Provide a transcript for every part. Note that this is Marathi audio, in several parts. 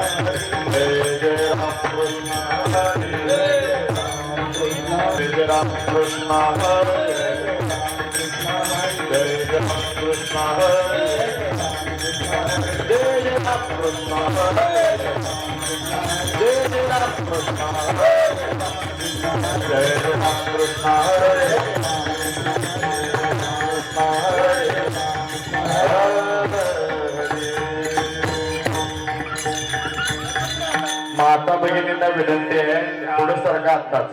जय जय राम कृष्ण हरे जय जय राम कृष्ण हरे जय जय राम कृष्ण हरे जय जय राम कृष्ण हरे जय जय राम कृष्ण हरे जय जय राम कृष्ण हरे माता भगिनींना विनंती आहे पुढे सरका आत्ताच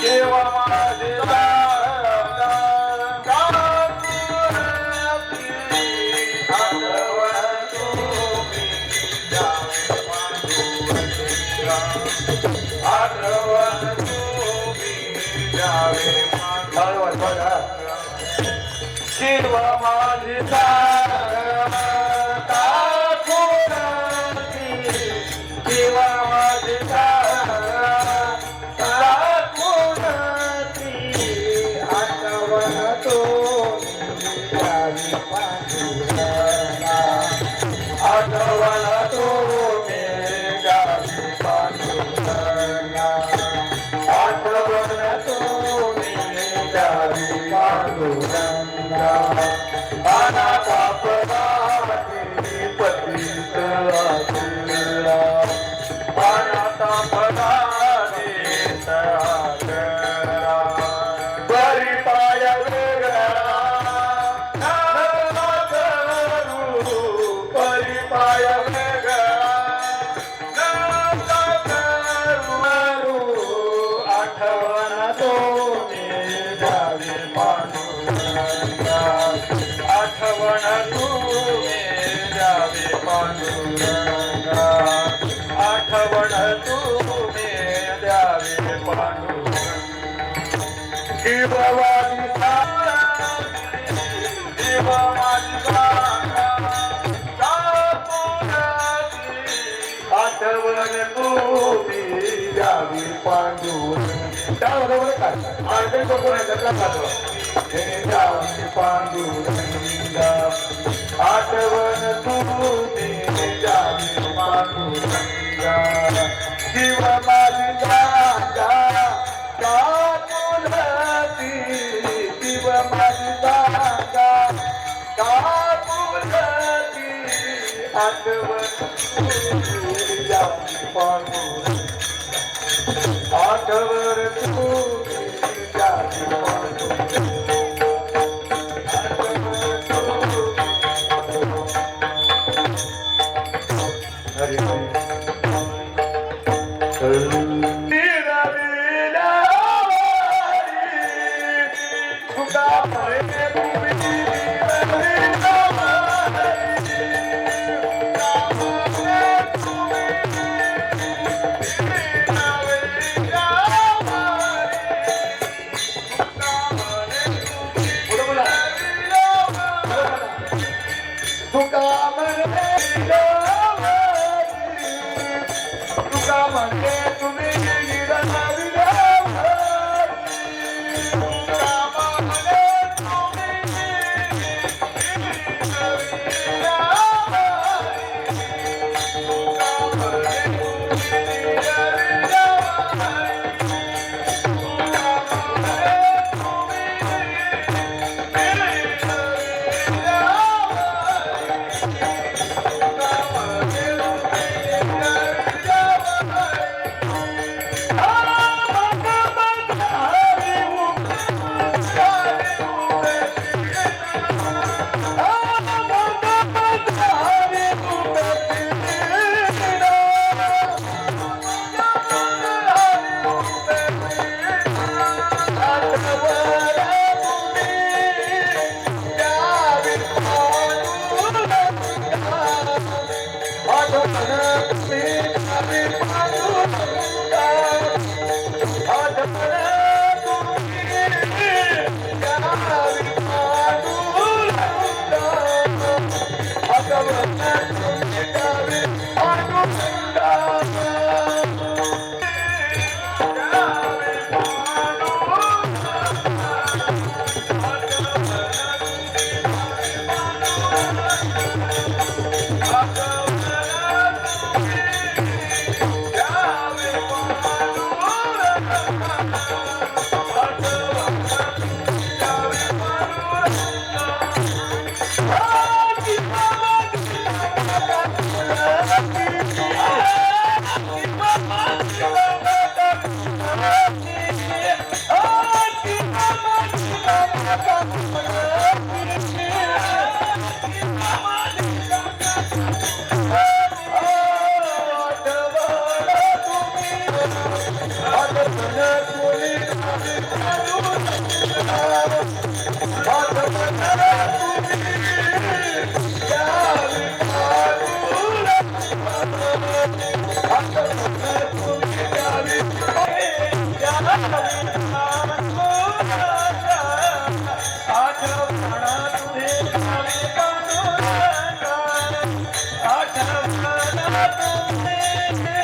देवा माझे शिव माझी टाकूनती शिव माझी टाकूनती आठवण तो गावी पांडुरंगा आठवण तो गावी पांडुरंगा आठवण तो गावी पांडुरंगा अनाथा पदाची पतित आचरा अनाथा पदाची आचरा बरी पाय वेगळा नका करू बरी पाय वेगळा नका करू आठवण तो द्यावी पांडुरंगा आठवण तू द्यावी पांडुरंगा आठवण तू द्यावी पांडुरंगा शिव माझी शिव माझी आठवण तू द्यावी पांडुरंगा बरोबर काय आठवण तो कोण आहे त्यातला पाठवा द्यावी पांडुरंगा आठवण तू द्यावी पांडुरंगा शिव माझी काकुलती शिव माझी काकुलती आठवण तू द्यावी पांडुरंगा आठवण तू द्यावी रे